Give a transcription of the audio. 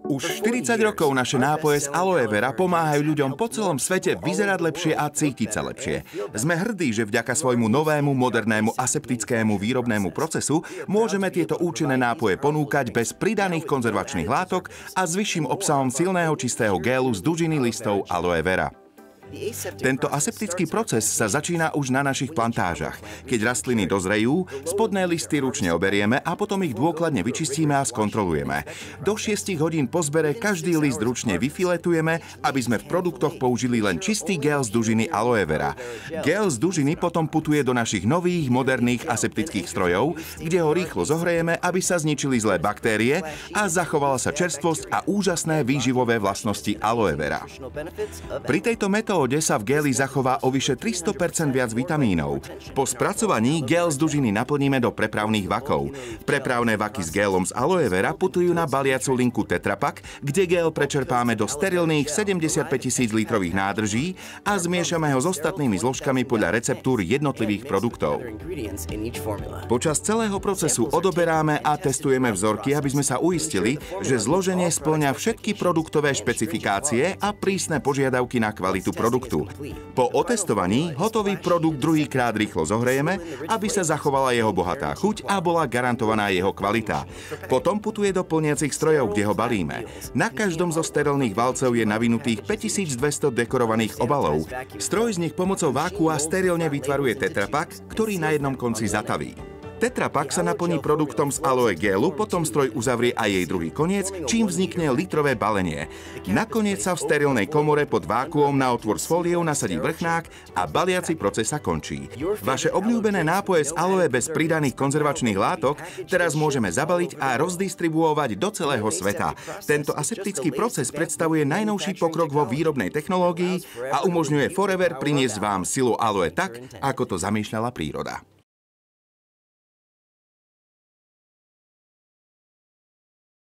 Už 40 rokov naše nápoje z aloe vera pomáhajú ľuďom po celom svete vyzerať lepšie a cítiť sa lepšie. Sme hrdí, že vďaka svojmu novému, modernému aseptickému výrobnému procesu môžeme tieto účinné nápoje ponúkať bez pridaných konzervačných látok a s vyšším obsahom silného čistého gélu z dužiny listov aloe vera. Tento aseptický proces sa začína už na našich plantážach. Keď rastliny dozrejú, spodné listy ručne oberieme a potom ich dôkladne vyčistíme a skontrolujeme. Do 6 hodín po zbere každý list ručne vyfiletujeme, aby sme v produktoch použili len čistý gel z dužiny aloe vera. Gel z dužiny potom putuje do našich nových, moderných aseptických strojov, kde ho rýchlo zohrejeme, aby sa zničili zlé baktérie a zachovala sa čerstvosť a úžasné výživové vlastnosti aloe vera. Pri tejto metóde sa v géli zachová o vyše 300% viac vitamínov. Po spracovaní gél z dužiny naplníme do prepravných vakov. Prepravné vaky s gélom z aloe vera putujú na baliacu linku Tetra Pak, kde gél prečerpáme do sterilných 75 000 litrových nádrží a zmiešame ho s ostatnými zložkami podľa receptúr jednotlivých produktov. Počas celého procesu odoberáme a testujeme vzorky, aby sme sa uistili, že zloženie spĺňa všetky produktové špecifikácie a prísne požiadavky na kvalitu produktu. Po otestovaní hotový produkt druhýkrát rýchlo zohrejeme, aby sa zachovala jeho bohatá chuť a bola garantovaná jeho kvalita. Potom putuje do plniacich strojov, kde ho balíme. Na každom zo sterilných valcov je navinutých 5200 dekorovaných obalov. Stroj z nich pomocou vákua sterilne vytvaruje Tetra Pak, ktorý na jednom konci zataví. Tetra Pak sa naplní produktom z aloe gélu, potom stroj uzavrie aj jej druhý koniec, čím vznikne litrové balenie. Nakoniec sa v sterilnej komore pod vákuom na otvor s fóliou nasadí vrchnák a baliaci proces sa končí. Vaše obľúbené nápoje z aloe bez pridaných konzervačných látok teraz môžeme zabaliť a rozdistribuovať do celého sveta. Tento aseptický proces predstavuje najnovší pokrok vo výrobnej technológii a umožňuje forever priniesť vám silu aloe tak, ako to zamýšľala príroda.